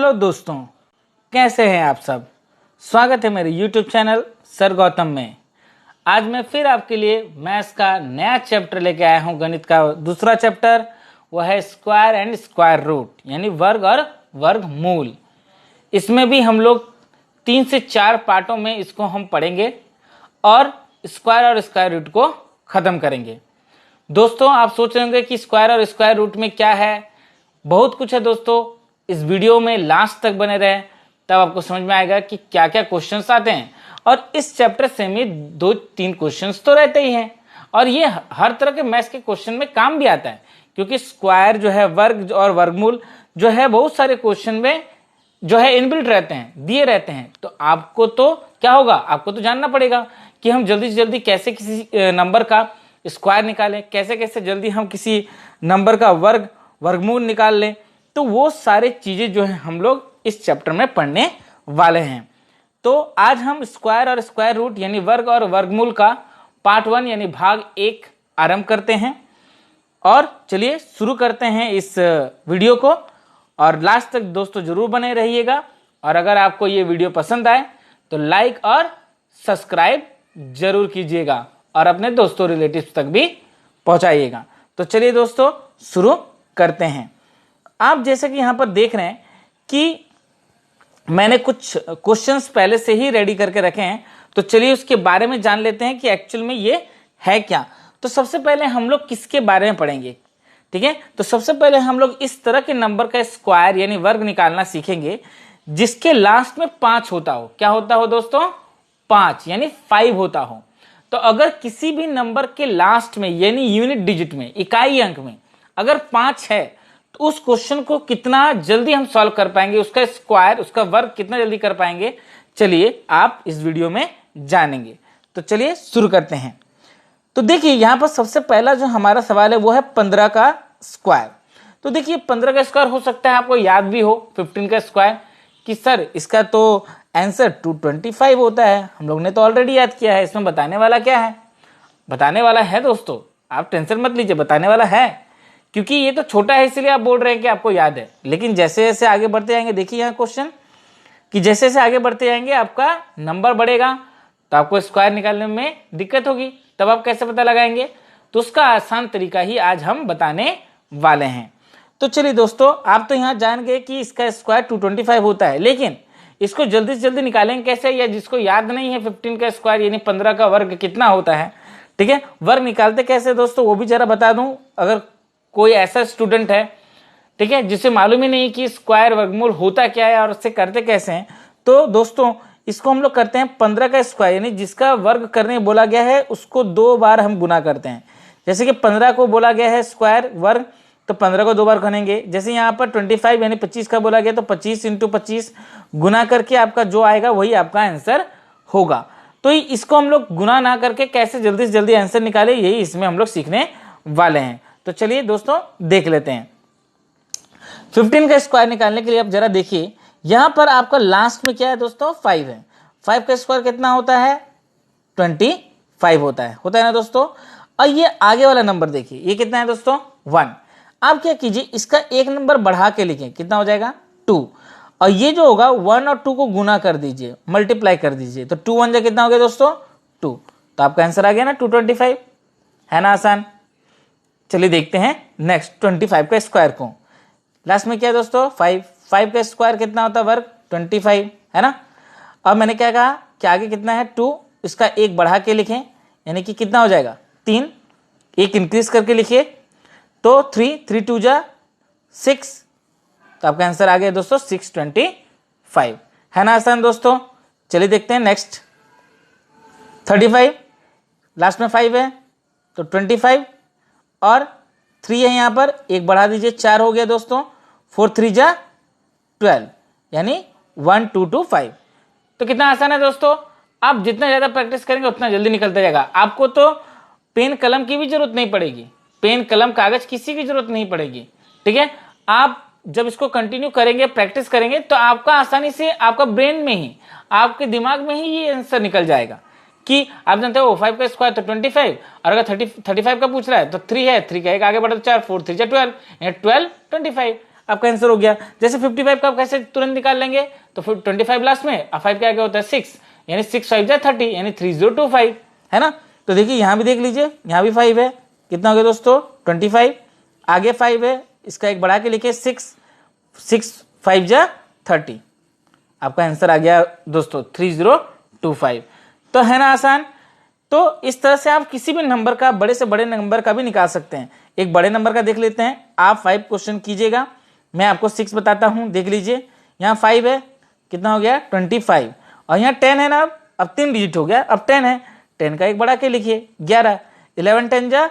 Hello दोस्तों, कैसे हैं आप सब। स्वागत है मेरे YouTube चैनल सर गौतम में। आज मैं फिर आपके लिए मैथ्स का नया चैप्टर लेके आया हूं। गणित का दूसरा चैप्टर, वह है स्क्वायर एंड स्क्वायर रूट, यानी वर्ग और वर्गमूल। इसमें भी हम लोग 3 से 4 पार्टों में इसको हम पढ़ेंगे और स्क्वायर और स्क्वायर रूट को ख़त्म करेंगे। दोस्तों, आप सोच रहे होंगे कि स्क्वायर और स्क्वायर रूट में क्या है। बहुत कुछ है दोस्तों। इस वीडियो में लास्ट तक बने रहें, तब आपको समझ में आएगा कि क्या क्या क्वेश्चंस आते हैं। और इस चैप्टर से में 2-3 क्वेश्चंस तो रहते ही हैं, और ये हर तरह के मैथ्स के क्वेश्चन में काम भी आता है, क्योंकि स्क्वायर जो है, वर्ग और वर्गमूल जो है, बहुत सारे क्वेश्चन में जो है इनबिल्ट रहते हैं, दिए रहते हैं। तो आपको तो क्या होगा, आपको तो जानना पड़ेगा कि हम जल्दी से जल्दी कैसे किसी नंबर का स्क्वायर निकालें, कैसे कैसे जल्दी हम किसी नंबर का वर्गमूल निकाल लें। तो वो सारे चीजें जो है हम लोग इस चैप्टर में पढ़ने वाले हैं। तो आज हम स्क्वायर और स्क्वायर रूट यानी वर्ग और वर्गमूल का पार्ट 1 यानी भाग 1 आरंभ करते हैं। और चलिए शुरू करते हैं इस वीडियो को, और लास्ट तक दोस्तों जरूर बने रहिएगा। और अगर आपको ये वीडियो पसंद आए तो लाइक और सब्सक्राइब जरूर कीजिएगा और अपने दोस्तों रिलेटिव्स तक भी पहुंचाइएगा। तो चलिए दोस्तों शुरू करते हैं। आप जैसे कि यहाँ पर देख रहे हैं कि मैंने कुछ क्वेश्चंस पहले से ही रेडी करके रखे हैं। तो चलिए उसके बारे में जान लेते हैं कि एक्चुअल में ये है क्या। तो सबसे पहले हम लोग किसके बारे में पढ़ेंगे, ठीक है। तो सबसे पहले हम लोग इस तरह के नंबर का स्क्वायर यानी वर्ग निकालना सीखेंगे जिसके लास्ट में 5 होता हो। क्या होता हो दोस्तों? 5 यानी 5 होता हो। तो अगर किसी भी नंबर के लास्ट में यानी यूनिट डिजिट में, इकाई अंक में अगर 5 है तो उस क्वेश्चन को कितना जल्दी हम सॉल्व कर पाएंगे, उसका स्क्वायर, उसका वर्ग कितना जल्दी कर पाएंगे, चलिए आप इस वीडियो में जानेंगे। तो चलिए शुरू करते हैं। तो देखिए यहां पर सबसे पहला जो हमारा सवाल है वो है 15 का स्क्वायर। तो देखिए 15 का स्क्वायर हो सकता है आपको याद भी हो 15 का स्क्वायर कि सर इसका तो आंसर 225 होता है। हम लोग ने तो ऑलरेडी याद किया है। इसमें बताने वाला क्या है? बताने वाला है दोस्तों, आप टेंशन मत लीजिए, बताने वाला है। क्योंकि ये तो छोटा है इसलिए आप बोल रहे हैं कि आपको याद है, लेकिन जैसे जैसे आगे बढ़ते जाएंगे, देखिए यहाँ क्वेश्चन कि जैसे जैसे आगे बढ़ते जाएंगे आपका नंबर बढ़ेगा तो आपको स्क्वायर निकालने में दिक्कत होगी। तब आप कैसे पता लगाएंगे? तो उसका आसान तरीका ही आज हम बताने वाले हैं। तो चलिए दोस्तों, आप तो यहाँ जान गए कि इसका स्क्वायर 225 होता है, लेकिन इसको जल्दी से जल्दी निकालेंगे कैसे? या जिसको याद नहीं है 15 का स्क्वायर यानी 15 का वर्ग कितना होता है, ठीक है, वर्ग निकालते कैसे दोस्तों वो भी जरा बता दूं। अगर कोई ऐसा स्टूडेंट है, ठीक है, जिसे मालूम ही नहीं कि स्क्वायर वर्गमूल होता क्या है और उससे करते कैसे हैं, तो दोस्तों इसको हम लोग करते हैं 15 का स्क्वायर यानी जिसका वर्ग करने बोला गया है उसको 2 बार हम गुना करते हैं। जैसे कि 15 को बोला गया है स्क्वायर वर्ग, तो 15 को 2 बार करेंगे। जैसे यहाँ पर 25 यानी 25 का बोला गया तो 25 × 25 गुना करके आपका जो आएगा वही आपका आंसर होगा। तो इसको हम लोग गुना ना करके कैसे जल्दी से जल्दी आंसर निकाले, यही इसमें हम लोग सीखने वाले हैं। तो चलिए दोस्तों देख लेते हैं। 15 का स्क्वायर निकालने के लिए आप जरा देखिए, यहां पर आपका लास्ट में क्या है दोस्तों? 5 है। 5 का स्क्वायर कितना होता है? 25 होता है ना दोस्तों। और ये आगे वाला नंबर देखिए, ये कितना है दोस्तों? 1। आप क्या कीजिए, इसका एक नंबर बढ़ा के लिखें, कितना हो जाएगा? 2। और ये जो होगा 1 और 2 को गुना कर दीजिए, मल्टीप्लाई कर दीजिए, तो 2 1 जा कितना हो गया दोस्तों? 2। तो आपका आंसर आ गया ना 225, है ना आसान। चलिए देखते हैं नेक्स्ट 25 का स्क्वायर को। लास्ट में क्या है दोस्तों? 5 का स्क्वायर कितना होता है? वर्ग 25, है ना। अब मैंने क्या कहा कि आगे कितना है? 2, इसका एक बढ़ा के लिखें, यानी कि कितना हो जाएगा? 3। एक इंक्रीज करके लिखिए, तो 3 2 जा 6, तो आपका आंसर आ गया दोस्तों 625, है ना आसान दोस्तों। चलिए देखते हैं नेक्स्ट 35, लास्ट में 5 है तो 25 और 3 है, यहाँ पर एक बढ़ा दीजिए, 4 हो गया दोस्तों। 4 3 जा 12 यानी 1 2 2 5। तो कितना आसान है दोस्तों। आप जितना ज़्यादा प्रैक्टिस करेंगे उतना जल्दी निकलता जाएगा। आपको तो पेन कलम की भी जरूरत नहीं पड़ेगी, पेन कलम कागज किसी की जरूरत नहीं पड़ेगी, ठीक है। आप जब इसको कंटिन्यू करेंगे, प्रैक्टिस करेंगे, तो आपका आसानी से आपका ब्रेन में ही, आपके दिमाग में ही ये आंसर निकल जाएगा कि आप जानते हो 5 का स्क्वायर तो 25, और अगर 35 का पूछ रहा है तो 3 है, 3 का एक आगे बढ़ा तो 4, 4 3 जा 12 यानी 12 25। आपका आंसर हो गया। जैसे 55 का आप कैसे तुरंत निकाल लेंगे, तो फिर 25 लास्ट में, अब 5 के आगे होता है 6, यानी 6 5 जा 30, यानी 3025 है ना। तो देखिए यहाँ भी देख लीजिए, यहाँ भी 5 है, कितना हो गया दोस्तों 25, आगे 5 है, इसका एक बढ़ा के लिखे 6 5 जा 30, आपका आंसर आ गया दोस्तों 3025। तो है ना आसान। तो इस तरह से आप किसी भी नंबर का, बड़े से बड़े नंबर का भी निकाल सकते हैं। एक बड़े नंबर का देख लेते हैं, आप 5 क्वेश्चन कीजिएगा, मैं आपको 6 बताता हूं। देख लीजिए यहाँ 5 है, कितना हो गया 25, और यहाँ 10 है ना, अब 3 डिजिट हो गया, अब 10 है, 10 का एक बढ़ा के लिखिए 11, 11 10 जा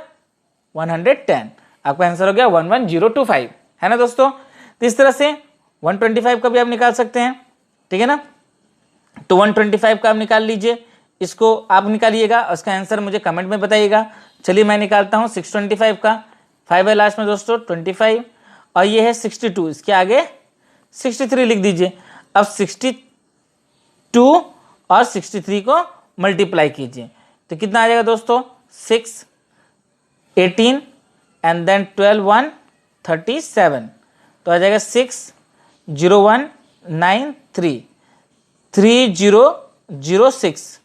110, आपका आंसर हो गया 11025 है ना दोस्तों। तो इस तरह से 125 का भी आप निकाल सकते हैं, ठीक है ना। तो 125 का आप निकाल लीजिए, इसको आप निकालिएगा, उसका आंसर मुझे कमेंट में बताइएगा। चलिए मैं निकालता हूं 625 का, 5 है लास्ट में दोस्तों 25, और ये है 62, इसके आगे 63 लिख दीजिए। अब 62 और 63 को मल्टीप्लाई कीजिए, तो कितना आ जाएगा दोस्तों 6 18 एंड देन 12 1 37, तो आ जाएगा 60193 3006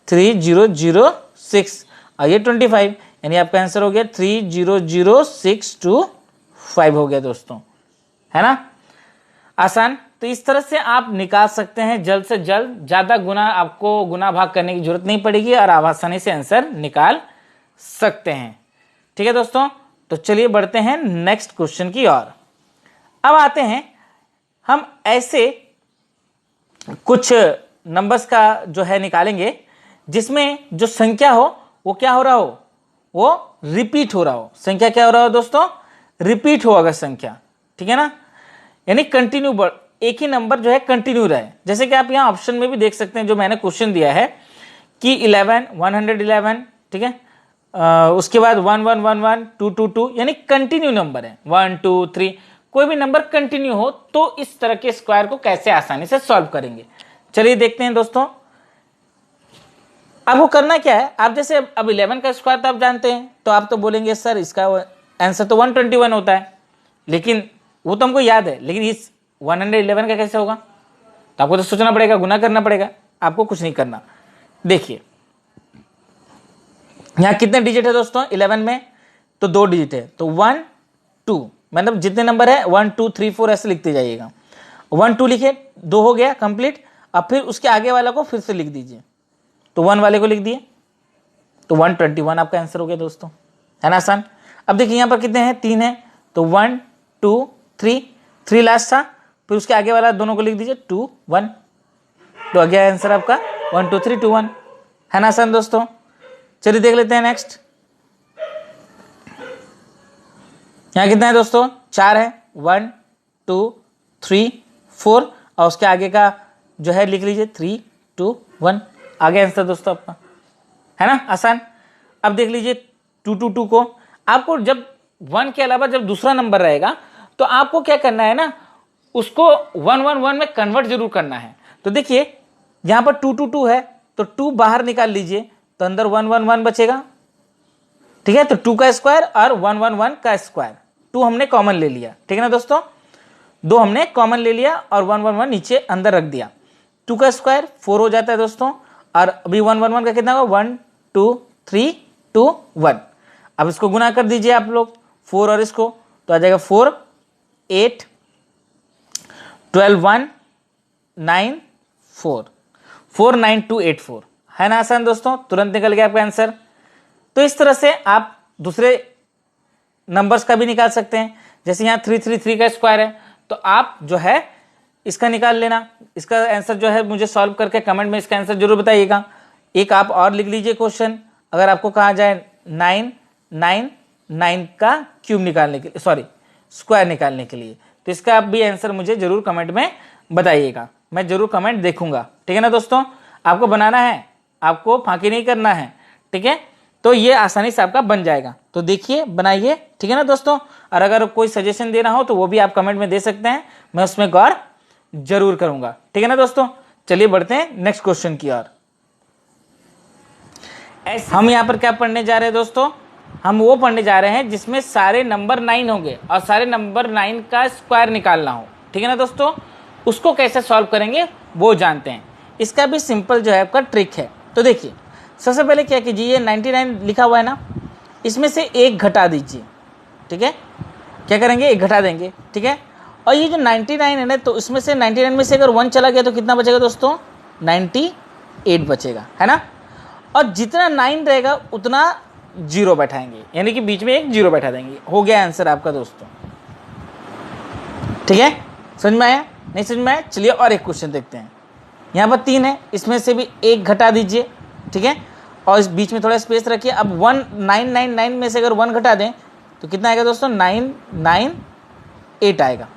3006, और ये 25, यानी आपका आंसर हो गया 300625 हो गया दोस्तों, है ना आसान। तो इस तरह से आप निकाल सकते हैं जल्द से जल्द, ज्यादा गुना आपको गुना भाग करने की जरूरत नहीं पड़ेगी, और आप आसानी से आंसर निकाल सकते हैं। ठीक है दोस्तों, तो चलिए बढ़ते हैं नेक्स्ट क्वेश्चन की ओर। अब आते हैं हम ऐसे कुछ नंबर्स का जो है निकालेंगे जिसमें जो संख्या हो वो क्या हो रहा हो, वो रिपीट हो रहा हो। संख्या क्या हो रहा हो दोस्तों, रिपीट हो अगर संख्या, ठीक है ना, यानी कंटिन्यू, एक ही नंबर जो है कंटिन्यू रहे। जैसे कि आप यहाँ ऑप्शन में भी देख सकते हैं, जो मैंने क्वेश्चन दिया है कि 11 111, ठीक है, उसके बाद 1 1 1 1 2 2 2, यानी कंटिन्यू नंबर है 1 2 3, कोई भी नंबर कंटिन्यू हो तो इस तरह के स्क्वायर को कैसे आसानी से सॉल्व करेंगे। चलिए देखते हैं दोस्तों। अब वो करना क्या है, आप जैसे अब 11 का स्क्वायर तो आप जानते हैं, तो आप तो बोलेंगे सर इसका आंसर तो 121 होता है, लेकिन वो तो हमको याद है, लेकिन इस 111 का कैसे होगा, तो आपको तो सोचना पड़ेगा, गुना करना पड़ेगा। आपको कुछ नहीं करना, देखिए यहां कितने डिजिट है दोस्तों 11 में, तो 2 डिजिट है, तो 1 2, मतलब जितने नंबर है 1 2 3 4 ऐसे लिखते जाइएगा। 1 2 लिखे, 2 हो गया कंप्लीट, अब फिर उसके आगे वाला को फिर से लिख दीजिए, तो 1 वाले को लिख दिए, तो 121 आपका आंसर हो गया दोस्तों, है ना आसान। अब देखिए यहाँ पर कितने हैं, 3 है, तो 1 2 3, 3 लास्ट था, फिर उसके आगे वाला दोनों को लिख दीजिए 2 1, तो आ गया आंसर आपका 1 2 3 2 1, है ना आसान दोस्तों। चलिए देख लेते हैं नेक्स्ट। यहाँ कितना है दोस्तों, 4 है, 1 2 3 4, और उसके आगे का जो है लिख लीजिए 3 2 1, आगे आंसर दोस्तों आपका, है ना आसान। अब देख लीजिए 2 2 2 को, आपको जब 1 के अलावा जब दूसरा नंबर रहेगा तो आपको क्या करना है ना, उसको 1 1 1 में कन्वर्ट जरूर करना है। तो देखिए यहां पर 2 2 2 है, तो 2 बाहर निकाल लीजिए, तो अंदर 1 1 1 बचेगा, ठीक है। तो 2 का स्क्वायर और 1 1 1 का स्क्वायर, 2 हमने कॉमन ले लिया, ठीक है ना दोस्तों, 2 हमने कॉमन ले लिया और 1 1 1 नीचे अंदर रख दिया, 2 का स्क्वायर 4 हो जाता है दोस्तों, और अभी 1 1 1 का कितना होगा 1 2 3 2 1। अब इसको गुना कर दीजिए आप लोग 4 और इसको, तो आ जाएगा 4 8 12 1 9 4 4 9 2 8 4, है ना आसान दोस्तों, तुरंत निकल गया आपका आंसर। तो इस तरह से आप दूसरे नंबर्स का भी निकाल सकते हैं, जैसे यहाँ 333 का स्क्वायर है, तो आप जो है इसका निकाल लेना, इसका आंसर जो है मुझे सॉल्व करके कमेंट में इसका आंसर जरूर बताइएगा। एक आप और लिख लीजिए क्वेश्चन, अगर आपको कहा जाए 999 का क्यूब निकालने के लिए, सॉरी स्क्वायर निकालने के लिए, तो इसका आप भी आंसर मुझे जरूर कमेंट में बताइएगा, मैं जरूर कमेंट देखूंगा, ठीक है ना दोस्तों। आपको बनाना है, आपको फांकी नहीं करना है, ठीक है, तो ये आसानी से आपका बन जाएगा। तो देखिए बनाइए, ठीक है ना दोस्तों, और अगर कोई सजेशन देना हो तो वो भी आप कमेंट में दे सकते हैं, मैं उसमें गौर जरूर करूंगा, ठीक है ना दोस्तों। चलिए बढ़ते हैं नेक्स्ट क्वेश्चन की ओर। हम यहां पर क्या पढ़ने जा रहे हैं दोस्तों, हम वो पढ़ने जा रहे हैं जिसमें सारे नंबर 9 होंगे और सारे नंबर 9 का स्क्वायर निकालना हो, ठीक है ना दोस्तों। उसको कैसे सॉल्व करेंगे वो जानते हैं। इसका भी सिंपल जो है आपका ट्रिक है। तो देखिए सबसे पहले क्या कीजिए, ये 99 लिखा हुआ है ना, इसमें से एक घटा दीजिए, ठीक है। क्या करेंगे, एक घटा देंगे, ठीक है। और ये जो 99 है ना, तो इसमें से 99 में से अगर 1 चला गया तो कितना बचेगा दोस्तों, 98 बचेगा, है ना। और जितना 9 रहेगा उतना 0 बैठाएंगे, यानी कि बीच में एक 0 बैठा देंगे। हो गया आंसर आपका दोस्तों, ठीक है। समझ में आया, नहीं समझ में आया? चलिए और एक क्वेश्चन देखते हैं। यहाँ पर 3 है, इसमें से भी एक घटा दीजिए, ठीक है। और इस बीच में थोड़ा स्पेस रखिए। अब 1999 में से अगर 1 घटा दें तो कितना आएगा दोस्तों, 998 आएगा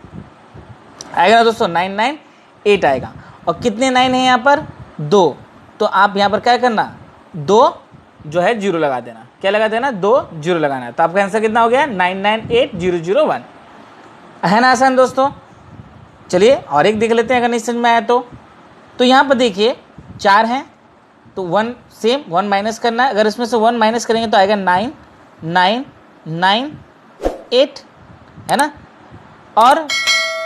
ना दोस्तों, 998 आएगा। और कितने 9 है यहाँ पर, 2। तो आप यहाँ पर क्या करना, 2 जो है 0 लगा देना। क्या लगा देना, 2 0 लगाना है। तो आपका आंसर कितना हो गया, 998001, है ना आसान दोस्तों। चलिए और एक देख लेते हैं अगर नहीं समझ में आया तो यहाँ पर देखिए 4 हैं तो 1 सेम 1 माइनस करना है। अगर इसमें से 1 माइनस करेंगे तो आएगा 9998, है ना। और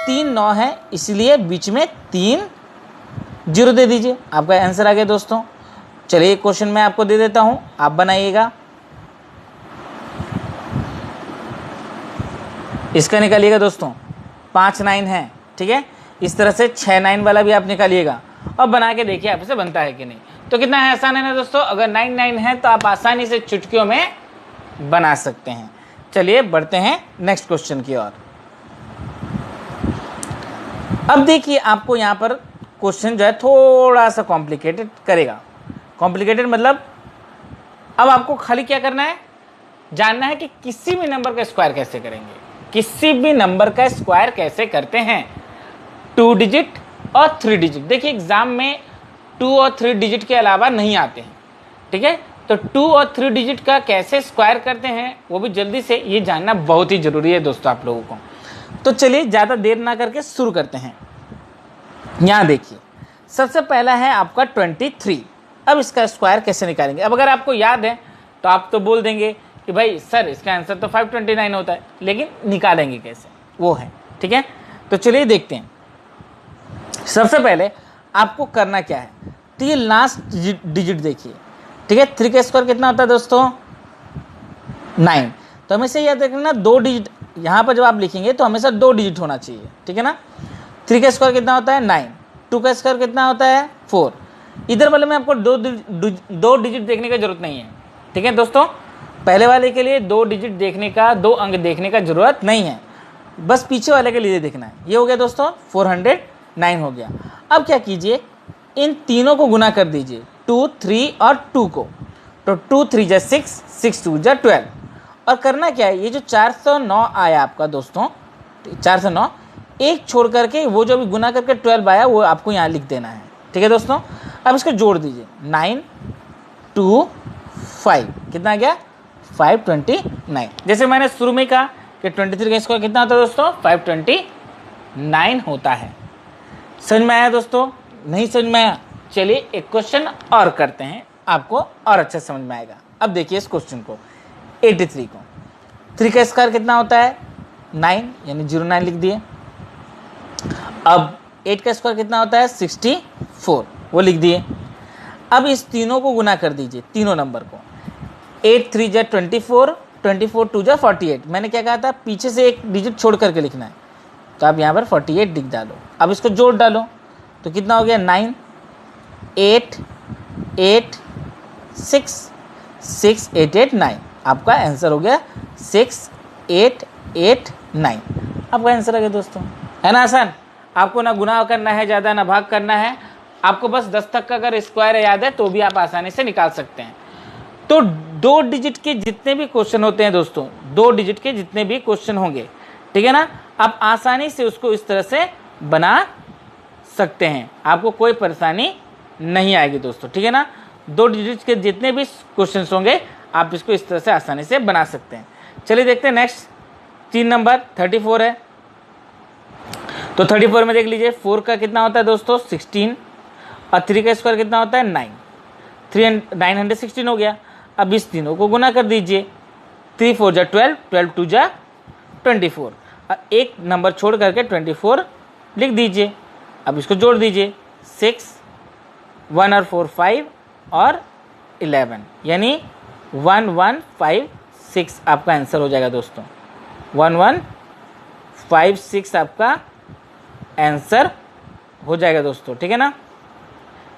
3 9 है, इसलिए बीच में 3 0 दे दीजिए, आपका आंसर आ गया दोस्तों। चलिए क्वेश्चन मैं आपको दे देता हूँ, आप बनाइएगा। इसका निकालिएगा दोस्तों, 5 9 है, ठीक है। इस तरह से 6 9 वाला भी आप निकालिएगा और बना के देखिए आपसे बनता है कि नहीं। तो कितना है, आसान है ना दोस्तों। अगर 9 9 है तो आप आसानी से चुटकियों में बना सकते हैं। चलिए बढ़ते हैं नेक्स्ट क्वेश्चन की ओर। अब देखिए आपको यहाँ पर क्वेश्चन जो है थोड़ा सा कॉम्प्लिकेटेड करेगा। कॉम्प्लिकेटेड मतलब अब आपको खाली क्या करना है, जानना है कि किसी भी नंबर का स्क्वायर कैसे करेंगे। किसी भी नंबर का स्क्वायर कैसे करते हैं, 2 डिजिट और 3 डिजिट। देखिए एग्जाम में 2 और 3 डिजिट के अलावा नहीं आते हैं, ठीक है। तो 2 और 3 डिजिट का कैसे स्क्वायर करते हैं वो भी जल्दी से ये जानना बहुत ही जरूरी है दोस्तों आप लोगों को। तो चलिए ज़्यादा देर ना करके शुरू करते हैं। यहाँ देखिए सबसे पहला है आपका 23। अब इसका स्क्वायर कैसे निकालेंगे। अब अगर आपको याद है तो आप तो बोल देंगे कि भाई सर इसका आंसर तो 529 होता है, लेकिन निकालेंगे कैसे वो है, ठीक है। तो चलिए देखते हैं। सबसे पहले आपको करना क्या है, तो ये लास्ट डिजिट देखिए, ठीक है। 3 का स्क्वायर कितना होता है दोस्तों, 9। तो हमेशा याद रखना 2 डिजिट, यहाँ पर जब आप लिखेंगे तो हमेशा 2 डिजिट होना चाहिए, ठीक है ना। 3 का स्क्वायर कितना होता है, 9। 2 का स्क्वायर कितना होता है, 4। इधर वाले में आपको 2 डिजिट देखने की जरूरत नहीं है, ठीक है दोस्तों। पहले वाले के लिए 2 डिजिट देखने का, 2 अंक देखने का जरूरत नहीं है, बस पीछे वाले के लिए देखना है। ये हो गया दोस्तों 409 हो गया। अब क्या कीजिए, इन तीनों को गुना कर दीजिए, 2 3 और 2 को। तो 2 3 जा 6, 6 2 जा 12। और करना क्या है, ये जो 409 आया आपका दोस्तों, 409 एक छोड़ करके वो जो भी गुना करके 12 आया वो आपको यहाँ लिख देना है, ठीक है दोस्तों। अब इसको जोड़ दीजिए, 9 2 5, कितना आ गया, 529। जैसे मैंने शुरू में कहा कि 23 का स्क्वायर कितना होता है दोस्तों, 529 होता है। समझ में आया दोस्तों, नहीं समझ में आया? चलिए एक क्वेश्चन और करते हैं, आपको और अच्छा समझ में आएगा। अब देखिए इस क्वेश्चन को, 83 को 3 का स्क्वायर कितना होता है, 9, यानी 09 लिख दिए। अब 8 का स्क्वायर कितना होता है, 64, वो लिख दिए। अब इस तीनों को गुना कर दीजिए, तीनों नंबर को। 8 3 जा 24, 24 2 जा 48। मैंने क्या कहा था, पीछे से एक डिजिट छोड़ करके लिखना है, तो आप यहाँ पर 48 लिख डालो। अब इसको जोड़ डालो तो कितना हो गया, 9 8 8 6 6 8 8 9। आपका आंसर हो गया 6889। आपका आंसर आ गया दोस्तों, है ना आसान। आपको ना गुना करना है ज़्यादा, ना भाग करना है, आपको बस 10 तक का अगर स्क्वायर याद है तो भी आप आसानी से निकाल सकते हैं। तो 2 डिजिट के जितने भी क्वेश्चन होते हैं दोस्तों, 2 डिजिट के जितने भी क्वेश्चन होंगे, ठीक है ना, आप आसानी से उसको इस तरह से बना सकते हैं, आपको कोई परेशानी नहीं आएगी दोस्तों, ठीक है ना। 2 डिजिट के जितने भी क्वेश्चन होंगे आप इसको इस तरह से आसानी से बना सकते हैं। चलिए देखते हैं नेक्स्ट। 3 नंबर 34 है, तो 34 में देख लीजिए 4 का कितना होता है दोस्तों, 16, और 3 का स्क्वायर कितना होता है, 9। 916 हो गया। अब इस तीनों को गुना कर दीजिए, 3 4 जा 12, 12 2 जा 24। एक नंबर छोड़ करके 24 लिख दीजिए। अब इसको जोड़ दीजिए, 6 1 और 4 5 और 11, यानी 1156 आपका आंसर हो जाएगा दोस्तों। 1156 आपका आंसर हो जाएगा दोस्तों, ठीक है ना।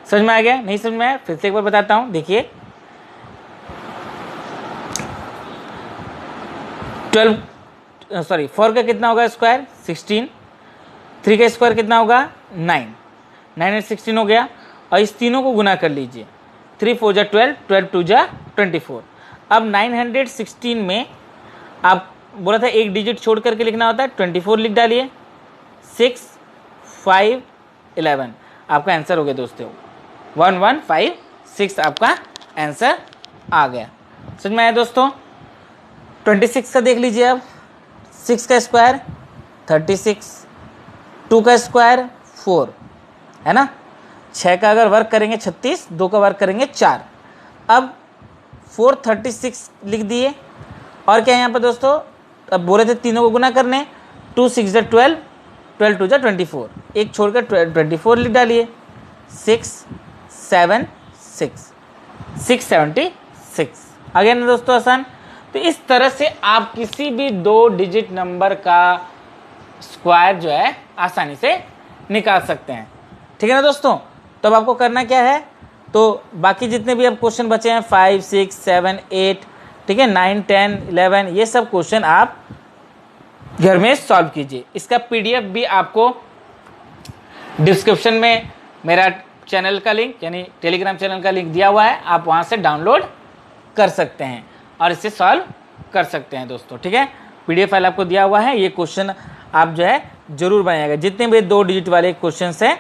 समझ में आ गया? नहीं समझ में आया फिर से एक बार बताता हूँ, देखिए 4 का कितना होगा स्क्वायर 16, 3 का स्क्वायर कितना होगा 9, 9 और 16 हो गया। और इस तीनों को गुना कर लीजिए, 3 4 जा 12, 12 2 जा 24। अब 916 में आप बोला था एक डिजिट छोड़ करके लिखना होता है, 24 लिख डालिए, 6 5 11 आपका आंसर हो गया दोस्तों। 1156 आपका आंसर आ गया। समझ में आया दोस्तों? 26 का देख लीजिए अब, 6 का स्क्वायर 36, 2 का स्क्वायर 4 है ना, 6 का अगर वर्क करेंगे 36, 2 का वर्क करेंगे 4। अब 436 लिख दिए। और क्या है यहाँ पर दोस्तों, अब बोले थे तीनों को गुना करने, 2 6 जा 12, 12 2 जा 24, एक छोड़कर 24 लिख डालिए, 676 676 आ गया ना दोस्तों आसान। तो इस तरह से आप किसी भी 2 डिजिट नंबर का स्क्वायर जो है आसानी से निकाल सकते हैं, ठीक है ना दोस्तों। तो अब आपको करना क्या है, तो बाकी जितने भी अब क्वेश्चन बचे हैं 5 6 7 8, ठीक है, 9 10 11, ये सब क्वेश्चन आप घर में सॉल्व कीजिए। इसका पीडीएफ भी आपको डिस्क्रिप्शन में मेरा चैनल का लिंक यानी टेलीग्राम चैनल का लिंक दिया हुआ है, आप वहाँ से डाउनलोड कर सकते हैं और इसे सॉल्व कर सकते हैं दोस्तों, ठीक है। पीडीएफ फाइल आपको दिया हुआ है, ये क्वेश्चन आप जो है जरूर बनाइएगा। जितने भी 2 डिजिट वाले क्वेश्चन हैं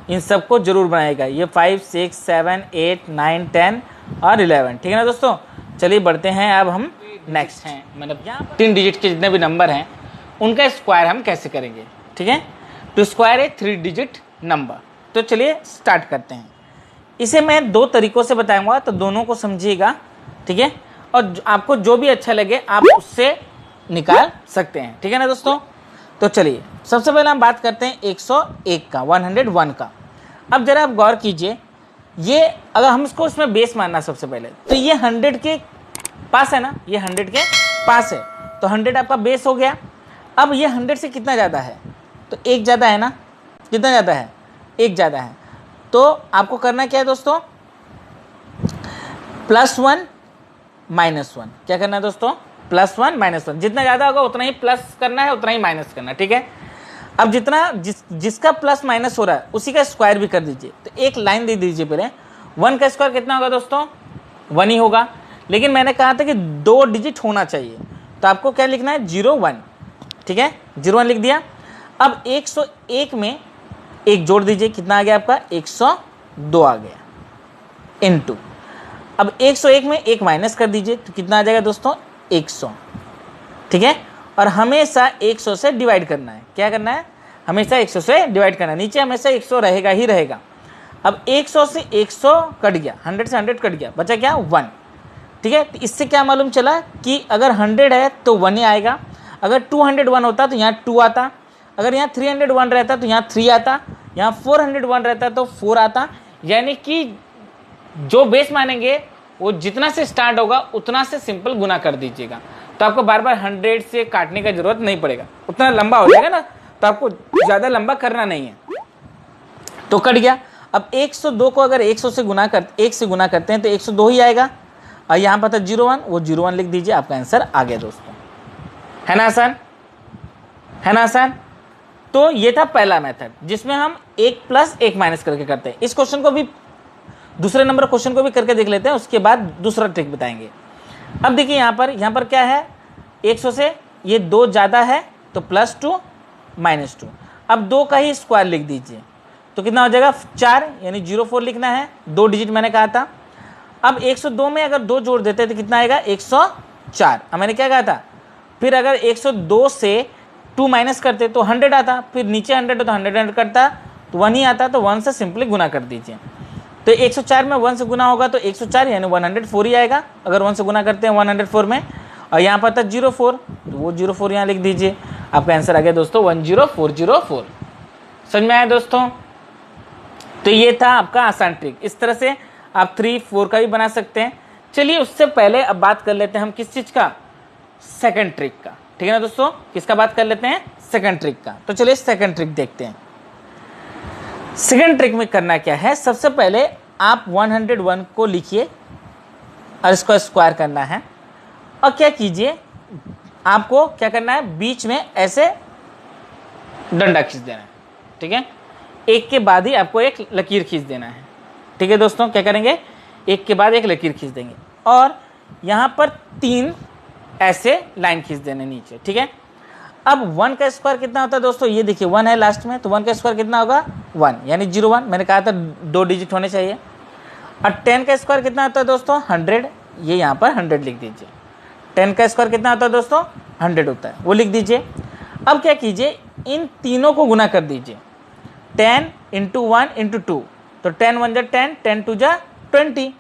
इन सबको जरूर बनाइएगा, ये 5 6 7 8 9 10 और 11, ठीक है ना दोस्तों। चलिए बढ़ते हैं, अब हम नेक्स्ट हैं, मतलब यहाँ 3 डिजिट के जितने भी नंबर हैं उनका स्क्वायर हम कैसे करेंगे, ठीक है। तो स्क्वायर है 3 डिजिट नंबर। तो चलिए स्टार्ट करते हैं। इसे मैं 2 तरीकों से बताऊंगा, तो दोनों को समझिएगा, ठीक है। और आपको जो भी अच्छा लगे आप उससे निकाल सकते हैं, ठीक है ना दोस्तों। तो चलिए सबसे पहले हम बात करते हैं 101 का, 101 का। अब जरा आप गौर कीजिए, ये अगर हम इसको इसमें बेस मानना सबसे पहले, तो ये 100 के पास है ना, ये 100 के पास है, तो 100 आपका बेस हो गया। अब ये 100 से कितना ज़्यादा है, तो 1 ज़्यादा है ना, कितना ज़्यादा है 1 ज़्यादा है। तो आपको करना क्या है दोस्तों, +1 -1, क्या करना है दोस्तों, +1 -1, जितना ज़्यादा होगा उतना ही प्लस करना है, उतना ही माइनस करना है, ठीक है। अब जितना जिसका प्लस माइनस हो रहा है उसी का स्क्वायर भी कर दीजिए। तो एक लाइन दे दीजिए पहले, 1 का स्क्वायर कितना होगा दोस्तों, 1 ही होगा। लेकिन मैंने कहा था कि 2 डिजिट होना चाहिए, तो आपको क्या लिखना है 01, ठीक है, 01 लिख दिया। अब 101 में 1 जोड़ दीजिए, कितना आ गया आपका 102 आ गया, इनटू। अब 101 में 1 माइनस कर दीजिए, तो कितना आ जाएगा दोस्तों 100, ठीक है। और हमेशा 100 से डिवाइड करना है, क्या करना है, हमेशा 100 से डिवाइड करना है, नीचे हमेशा 100 रहेगा ही रहेगा। अब 100 से 100 कट गया, 100 से 100 कट गया, बचा क्या 1, ठीक है। तो इससे क्या मालूम चला कि अगर 100 है तो 1 ही आएगा, अगर 201 होता तो यहाँ 2 आता, अगर यहाँ 301 रहता तो यहाँ 3 आता, यहाँ 401 रहता तो 4 आता। यानी कि जो बेस मानेंगे वो जितना से स्टार्ट होगा उतना से सिंपल गुना कर दीजिएगा, तो आपको बार बार 100 से काटने का जरूरत नहीं पड़ेगा, उतना लंबा हो जाएगा ना, तो आपको ज़्यादा लंबा करना नहीं है। तो कट गया। अब 102 को अगर 1 से गुना करते हैं तो 102 ही आएगा, और यहाँ पर था 01, वो 01 लिख दीजिए, आपका आंसर आ गया दोस्तों। है ना आसान, है ना आसान। तो ये था पहला मेथड जिसमें हम 1 + 1 माइनस करके करते हैं। इस क्वेश्चन को भी, दूसरे नंबर क्वेश्चन को भी करके देख लेते हैं, उसके बाद दूसरा ट्रिक बताएंगे। अब देखिए यहाँ पर क्या है, 100 से ये 2 ज़्यादा है तो +2 -2। अब 2 का ही स्क्वायर लिख दीजिए, तो कितना हो जाएगा 4, यानी 04 लिखना है, 2 डिजिट मैंने कहा था। अब 102 में अगर 2 जोड़ देते तो कितना आएगा 104, अब मैंने क्या कहा था। फिर अगर 102 से 2 माइनस करते तो 100 आता, फिर नीचे 100 हो तो 100 कटता तो 1 ही आता, तो 1 से सिंपली गुना कर दीजिए। तो 104 में 1 से गुना होगा तो 104 यानी 104 ही आएगा, अगर 1 से गुना करते हैं 104 में। और यहाँ पर था 04, तो वो 04 यहाँ लिख दीजिए। आपका आंसर आ गया दोस्तों 10404। समझ में आया दोस्तों? तो ये था आपका आसान ट्रिक। इस तरह से आप 3, 4 का भी बना सकते हैं। चलिए उससे पहले अब बात कर लेते हैं हम किस चीज का, सेकंड ट्रिक का। ठीक है ना दोस्तों, किसका बात कर लेते हैं, सेकंड ट्रिक का। तो चलिए सेकंड ट्रिक देखते हैं। सेकंड ट्रिक में करना क्या है, सबसे पहले आप 101 को लिखिए और इसको स्क्वायर करना है। और क्या कीजिए, आपको क्या करना है, बीच में ऐसे डंडा खींच देना है। ठीक है, एक के बाद ही आपको एक लकीर खींच देना है। ठीक है दोस्तों, क्या करेंगे, एक के बाद एक लकीर खींच देंगे और यहाँ पर 3 ऐसे लाइन खींच देने नीचे। ठीक है, अब 1 का स्क्वायर कितना होता है दोस्तों, ये देखिए 1 है लास्ट में, तो 1 का स्क्वायर कितना होगा 1, यानी 01। मैंने कहा था 2 डिजिट होने चाहिए। और 10 का स्क्वायर कितना होता है दोस्तों 100, ये यहाँ पर 100 लिख दीजिए। 10 का स्क्वायर कितना होता है दोस्तों 100 होता है, वो लिख दीजिए। अब क्या कीजिए, इन तीनों को गुना कर दीजिए, 10 × 1 × 2, तो 10 1 जा 10, 10 2 जा 20,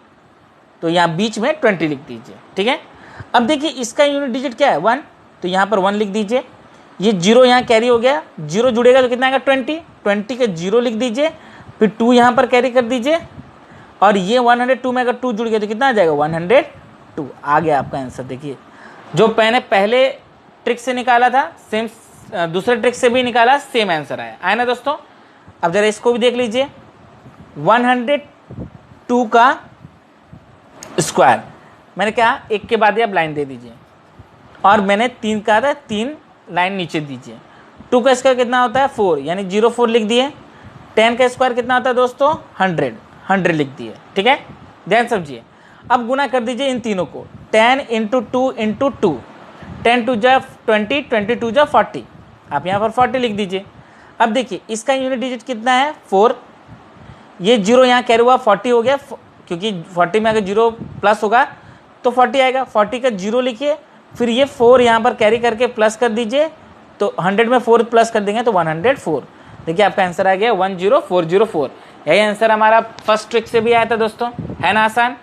तो यहाँ बीच में 20 लिख दीजिए। ठीक है, अब देखिए इसका यूनिट डिजिट क्या है 1, तो यहाँ पर 1 लिख दीजिए। ये 0 यहाँ कैरी हो गया, 0 जुड़ेगा तो कितना आएगा 20, 20 का 0 लिख दीजिए, फिर 2 यहाँ पर कैरी कर दीजिए और ये 102 में अगर 2 जुड़ गया तो कितना आ जाएगा 102। आ गया आपका आंसर। देखिए जो मैंने पहले ट्रिक से निकाला था सेम दूसरे ट्रिक से भी निकाला, सेम आंसर आया ना दोस्तों। अब जरा इसको भी देख लीजिए, 102 का स्क्वायर, मैंने कहा एक के बाद ही आप लाइन दे दीजिए और मैंने 3 कहा था, 3 लाइन नीचे दीजिए। 2 का स्क्वायर कितना होता है 4, यानी 04 लिख दिए। 10 का स्क्वायर कितना होता है दोस्तों 100, 100 लिख दिए। ठीक है, ध्यान समझिए। अब गुना कर दीजिए इन तीनों को, 10 × 2 × 2, 10 2 जा 20, 20 2 जा 40, आप यहाँ पर 40 लिख दीजिए। अब देखिए इसका यूनिट डिजिट कितना है 4, ये 0 यहाँ कैरी हुआ 40 हो गया, क्योंकि 40 में अगर 0 प्लस होगा तो 40 आएगा। 40 का 0 लिखिए, फिर ये 4 यहाँ पर कैरी करके प्लस कर दीजिए, तो 100 में 4 प्लस कर देंगे तो 104। देखिए आपका आंसर आ गया 10404। यही आंसर हमारा फर्स्ट ट्रिक से भी आया था दोस्तों, है ना आसान।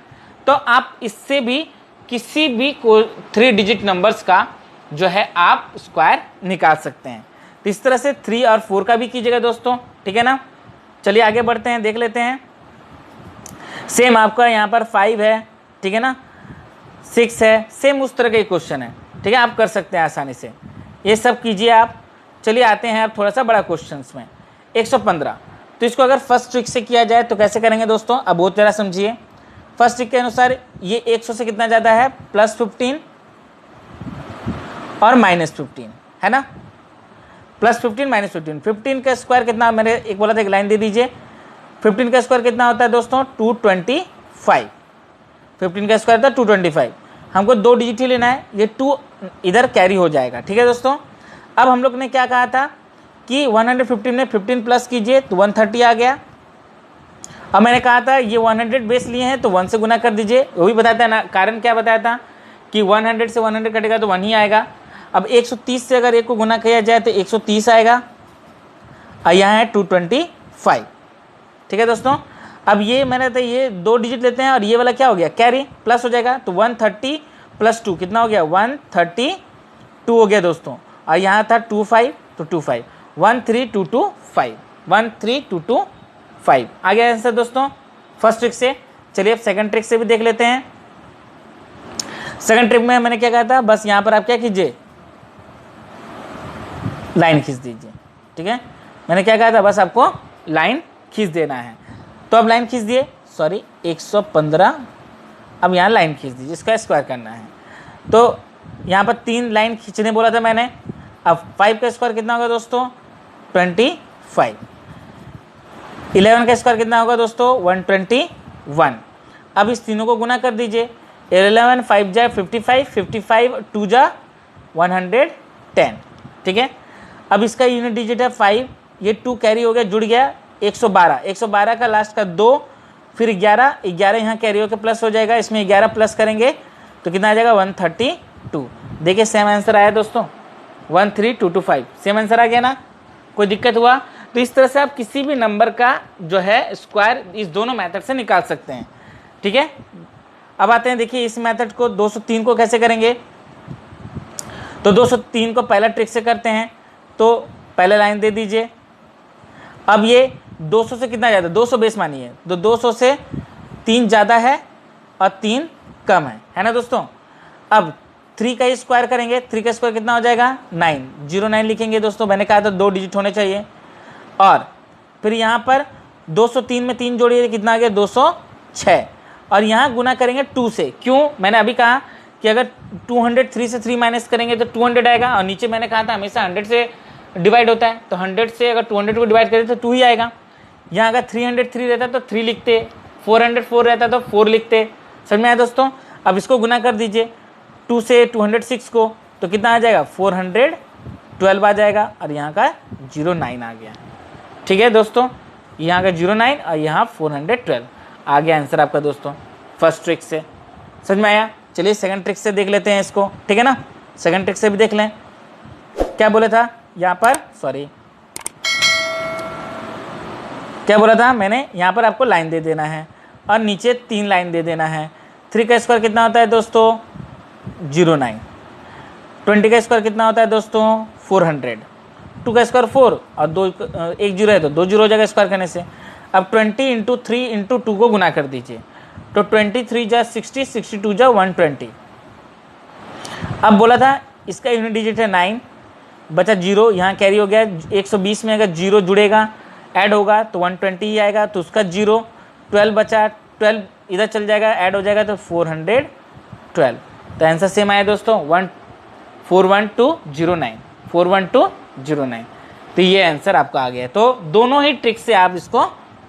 तो आप इससे भी किसी भी को 3 डिजिट नंबर्स का जो है आप स्क्वायर निकाल सकते हैं। तो इस तरह से 3 और 4 का भी कीजिएगा दोस्तों। ठीक है ना, चलिए आगे बढ़ते हैं, देख लेते हैं। सेम आपका यहाँ पर 5 है, ठीक है ना, 6 है, सेम उस तरह का क्वेश्चन है। ठीक है, आप कर सकते हैं आसानी से, ये सब कीजिए आप। चलिए आते हैं अब थोड़ा सा बड़ा क्वेश्चन में, 115। तो इसको अगर फर्स्ट ट्रिक से किया जाए तो कैसे करेंगे दोस्तों, अब बहुत जरा समझिए। फर्स्ट ट्रिक के अनुसार ये 100 से कितना ज़्यादा है +15 और -15, है ना, +15 -15। 15 का स्क्वायर कितना, मैंने एक बोला था एक लाइन दे दीजिए। 15 का स्क्वायर कितना होता है दोस्तों 225। 15 का स्क्वायर था 225, हमको 2 डिजिट ही लेना है, ये 2 इधर कैरी हो जाएगा। ठीक है दोस्तों, अब हम लोग ने क्या कहा था कि 115 में 15 प्लस कीजिए तो 130 आ गया। अब मैंने कहा था ये 100 बेस लिए हैं तो 1 से गुना कर दीजिए, वो भी बताया था ना, कारण क्या बताया था कि 100 से 100 कटेगा तो 1 ही आएगा। अब 130 से अगर एक को गुना किया जाए तो 130 आएगा और यहाँ है 225। ठीक है दोस्तों, अब ये मैंने तो ये 2 डिजिट लेते हैं और ये वाला क्या हो गया कैरी प्लस हो जाएगा, तो 130 + 2 कितना हो गया 132 हो गया दोस्तों। और यहाँ था 25 तो 25, 13225, 13225 आ गया आंसर दोस्तों फर्स्ट ट्रिक से। चलिए अब सेकंड ट्रिक से भी देख लेते हैं। सेकंड ट्रिक में मैंने क्या कहा था, बस यहाँ पर आप क्या कीजिए लाइन खींच दीजिए। ठीक है, मैंने क्या कहा था, बस आपको लाइन खींच देना है। तो अब लाइन खींच दिए, सॉरी 115, अब यहाँ लाइन खींच दीजिए, इसका स्क्वायर करना है। तो यहाँ पर 3 लाइन खींचने बोला था मैंने। अब 5 का स्क्वायर कितना होगा दोस्तों 25। 11 का स्क्वायर कितना होगा दोस्तों 121। अब इस तीनों को गुना कर दीजिए, 11 5 जा 55, 55 2 जा 110। ठीक है, अब इसका यूनिट डिजिट है 5, ये 2 कैरी हो गया जुड़ गया 112, 112 का लास्ट का 2, फिर 11, 11 यहाँ कैरी होकर प्लस हो जाएगा, इसमें 11 प्लस करेंगे तो कितना आ जाएगा 132। देखिए सेम आंसर आया दोस्तों 13225, सेम आंसर आ गया ना, कोई दिक्कत हुआ? तो इस तरह से आप किसी भी नंबर का जो है स्क्वायर इस दोनों मेथड से निकाल सकते हैं। ठीक है, अब आते हैं देखिए इस मेथड को 203 को कैसे करेंगे। तो 203 को पहला ट्रिक से करते हैं, तो पहले लाइन दे दीजिए। अब ये 200 से कितना ज़्यादा, 200 बेस मानिए, तो 200 से 3 ज़्यादा है और 3 कम है ना दोस्तों। अब 3 का स्क्वायर करेंगे, 3 का स्क्वायर कितना हो जाएगा 9, 09 लिखेंगे दोस्तों। मैंने कहा था 2 डिजिट होने चाहिए। और फिर यहाँ पर 203 में 3 जोड़िए, कितना आ गया 206। और यहाँ गुना करेंगे 2 से। क्यों, मैंने अभी कहा कि अगर 203 से 3 माइनस करेंगे तो 200 आएगा, और नीचे मैंने कहा था हमेशा 100 से डिवाइड होता है, तो 100 से अगर 200 को डिवाइड करें तो 2 ही आएगा। यहाँ अगर 303 रहता तो 3 लिखते, 404 रहता तो 4 लिखते। समझ में आया दोस्तों। अब इसको गुना कर दीजिए 2 से 206 को, तो कितना आ जाएगा 412 आ जाएगा, और यहाँ का 09 आ गया। ठीक है दोस्तों, यहाँ का 09 और यहाँ 412 आ गया आंसर आपका दोस्तों फर्स्ट ट्रिक से। समझ में आया। चलिए सेकंड ट्रिक से देख लेते हैं इसको, ठीक है ना। सेकंड ट्रिक से भी देख लें। क्या बोला था यहाँ पर, सॉरी क्या बोला था मैंने, यहाँ पर आपको लाइन दे देना है और नीचे 3 लाइन दे देना है। 3 का स्क्वायर कितना होता है दोस्तों 09, 20 का स्क्वायर कितना होता है दोस्तों 400, 2 का स्क्वायर 4 और 2 एक जीरो है तो 2 जीरो हो जाएगा स्क्वायर करने से। अब 20 इंटू 3 इंटू 2 को गुना कर दीजिए, तो 23 जा 60, 62 जा 120। अब बोला था इसका यूनिट डिजिट है 9, बचा 0, यहाँ कैरी हो गया। 120 में अगर 0 जुड़ेगा ऐड होगा तो 120 ही आएगा, तो उसका 0। 12 बचा, 12 इधर चल जाएगा ऐड हो जाएगा तो 412। तो आंसर सेम आया दोस्तों 41209, 41209। तो ये आंसर आपका आ गया। तो दोनों ही ट्रिक से आप इसको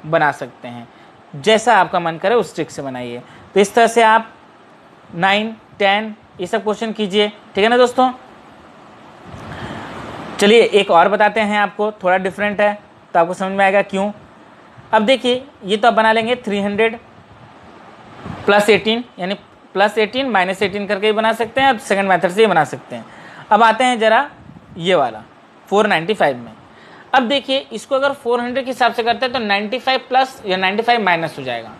बना सकते हैं, जैसा आपका मन करे उस ट्रिक से बनाइए। तो इस तरह से आप 9, 10 ये सब क्वेश्चन कीजिए, ठीक है ना दोस्तों। चलिए एक और बताते हैं आपको, थोड़ा डिफरेंट है तो आपको समझ में आएगा क्यों। अब देखिए ये तो आप बना लेंगे 300 प्लस 18, यानी प्लस 18 माइनस 18 करके ही बना सकते हैं, और सेकंड मेथड से ही बना सकते हैं। अब आते हैं ज़रा ये वाला 495 में। अब देखिए इसको अगर 400 के हिसाब से करते हैं तो 95 प्लस या 95 माइनस हो जाएगा,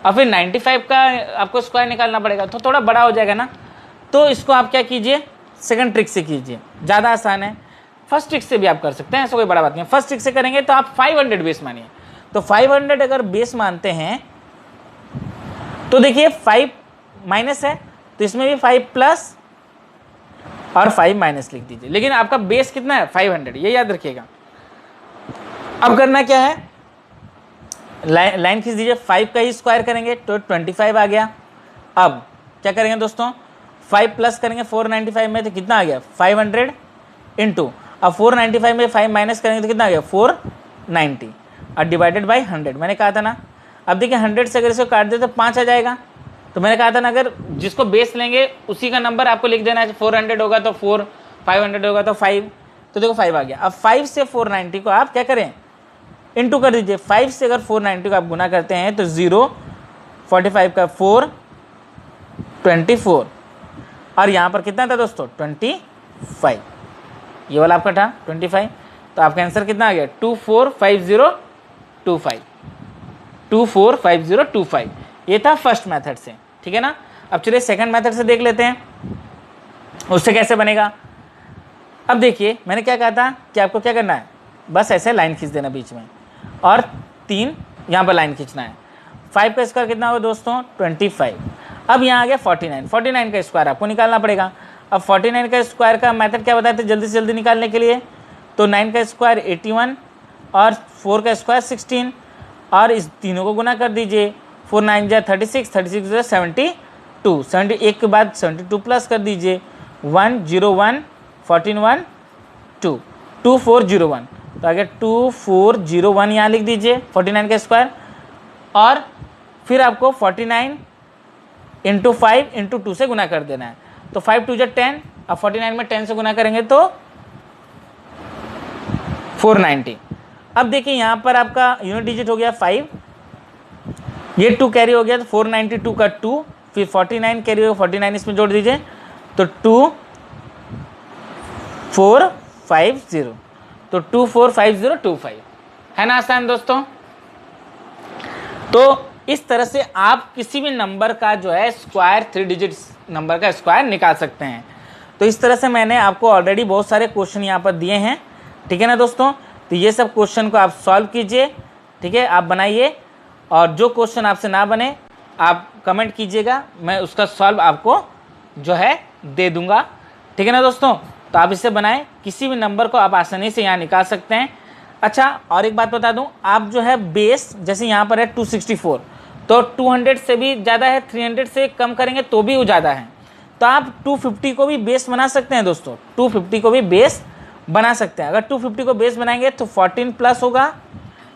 और फिर 95 का आपको स्क्वायर निकालना पड़ेगा, तो थोड़ा बड़ा हो जाएगा ना। तो इसको आप क्या कीजिए, सेकंड ट्रिक से कीजिए, ज़्यादा आसान है। फर्स्ट ट्रिक से भी आप कर सकते हैं, ऐसा कोई बड़ा बात नहीं है। फर्स्ट ट्रिक से करेंगे तो आप 500 बेस मानिए, तो 500 अगर बेस मानते हैं तो देखिए 5 माइनस है तो इसमें भी 5 प्लस और 5 माइनस लिख दीजिए, लेकिन आपका बेस कितना है 500, ये याद रखिएगा। अब करना क्या है, लाइन खींच दीजिए, 5 का ही स्क्वायर करेंगे तो 25 आ गया। अब क्या करेंगे दोस्तों, 5 प्लस करेंगे 495 में तो कितना आ गया 500 इंटू, अब 495 में 5 माइनस करेंगे तो कितना आ गया 490 और डिवाइडेड बाई 100। मैंने कहा था ना, अब देखिए 100 से अगर इसको काट दे तो 5 आ जाएगा। तो मैंने कहा था ना अगर जिसको बेस लेंगे उसी का नंबर आपको लिख देना है। 400 होगा तो 4, 500 होगा तो 5, तो देखो 5 आ गया। अब 5 से 490 को आप क्या करें इंटू कर दीजिए। 5 से अगर 490 को आप गुना करते हैं तो 0, 45 का 4, 24, और यहाँ पर कितना था दोस्तों 25, ये वाला आपका था 25। तो आपका आंसर कितना आ गया 245025, 245025। ये था फर्स्ट मेथड से, ठीक है ना। अब चलिए सेकंड मेथड से देख लेते हैं उससे कैसे बनेगा। अब देखिए मैंने क्या कहा था कि आपको क्या करना है, बस ऐसे लाइन खींच देना बीच में और 3 यहाँ पर लाइन खींचना है। 5 का स्क्वायर कितना होगा दोस्तों 25। अब यहाँ आ गया 49, 49 का स्क्वायर आपको निकालना पड़ेगा। अब 49 का स्क्वायर का मेथड क्या बताते हैं जल्दी से जल्दी निकालने के लिए, तो 9 का स्क्वायर 81 और 4 का स्क्वायर 16, और इस तीनों को गुना कर दीजिए। 4 9 जा 36, 36 जा 72, 71 के बाद 72 प्लस कर दीजिए। 101 14 1 2, 2401, तो आगे 2401 यहाँ लिख दीजिए 49 का स्क्वायर। और फिर आपको 49 इंटू 5 इंटू 2 से गुना कर देना है। तो 5 2 जा 10, अब 49 में 10 से गुना करेंगे तो 490। अब देखिए यहाँ पर आपका यूनिट डिजिट हो गया 5, ये 2 कैरी हो गया तो 492 का 2, फिर 49 कैरी हो 49 इसमें जोड़ दीजिए तो 2450, तो 245025 है ना आसान दोस्तों। तो इस तरह से आप किसी भी नंबर का जो है स्क्वायर 3 डिजिट नंबर का स्क्वायर निकाल सकते हैं। तो इस तरह से मैंने आपको ऑलरेडी बहुत सारे क्वेश्चन यहाँ पर दिए हैं, ठीक है ना दोस्तों। तो ये सब क्वेश्चन को आप सॉल्व कीजिए, ठीक है, आप बनाइए, और जो क्वेश्चन आपसे ना बने आप कमेंट कीजिएगा, मैं उसका सॉल्व आपको जो है दे दूंगा, ठीक है ना दोस्तों। तो आप इसे बनाएं, किसी भी नंबर को आप आसानी से यहाँ निकाल सकते हैं। अच्छा, और एक बात बता दूं, आप जो है बेस, जैसे यहाँ पर है 264, तो 200 से भी ज़्यादा है, 300 से कम करेंगे तो भी वो ज़्यादा है, तो आप 250 को भी बेस बना सकते हैं दोस्तों, 250 को भी बेस बना सकते हैं। अगर 250 को बेस बनाएंगे तो 14 प्लस होगा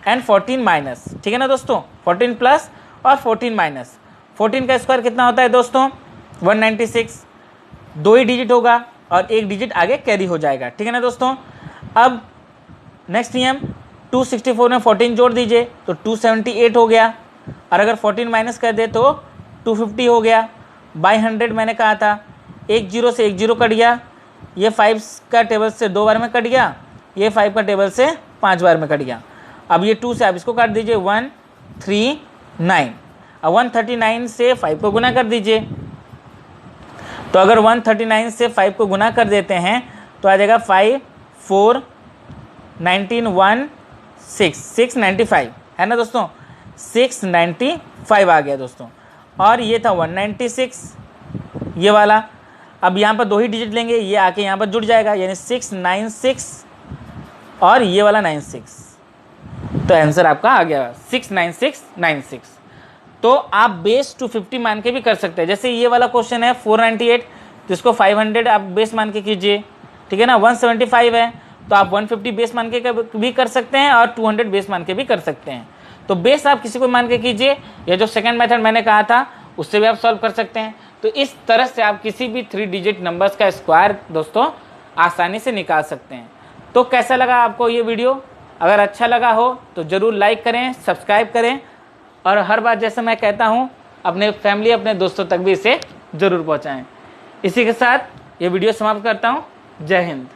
एंड 14 माइनस, ठीक है ना दोस्तों, 14 प्लस और 14 माइनस। 14 का स्क्वायर कितना होता है दोस्तों, 196, 2 ही डिजिट होगा और 1 डिजिट आगे कैरी हो जाएगा, ठीक है ना दोस्तों। अब नेक्स्ट नियम, 264 में 14 जोड़ दीजिए तो 278 हो गया, और अगर 14 माइनस कर दे तो 250 हो गया। बाई 100 मैंने कहा था, एक जीरो से एक जीरो कट गया, ये 5 का टेबल से 2 बार में कट गया, ये 5 का टेबल से 5 बार में कट गया। अब ये 2 से आप इसको काट दीजिए, 139। अब 139 से 5 को गुना कर दीजिए, तो अगर 139 से 5 को गुना कर देते हैं तो आ जाएगा 5 4 19 1 695, है ना दोस्तों, 695 आ गया दोस्तों। और ये था 196 ये वाला। अब यहाँ पर 2 ही डिजिट लेंगे, ये आके यहाँ पर जुड़ जाएगा, यानी 696 और ये वाला 96, तो आंसर आपका आ गया 69696। तो आप बेस 250 मान के भी कर सकते हैं। जैसे ये वाला क्वेश्चन है 498, तो इसको 500 आप बेस मान के कीजिए, ठीक है ना। 175 है तो आप 150 बेस मान के भी कर सकते हैं और 200 बेस मान के भी कर सकते हैं। तो बेस आप किसी को मान के कीजिए, या जो सेकंड मेथड मैंने कहा था उससे भी आप सॉल्व कर सकते हैं। तो इस तरह से आप किसी भी 3 डिजिट नंबर्स का स्क्वायर दोस्तों आसानी से निकाल सकते हैं। तो कैसा लगा आपको ये वीडियो? अगर अच्छा लगा हो तो ज़रूर लाइक करें, सब्सक्राइब करें, और हर बार जैसे मैं कहता हूँ अपने फैमिली, अपने दोस्तों तक भी इसे ज़रूर पहुँचाएँ। इसी के साथ ये वीडियो समाप्त करता हूँ। जय हिंद।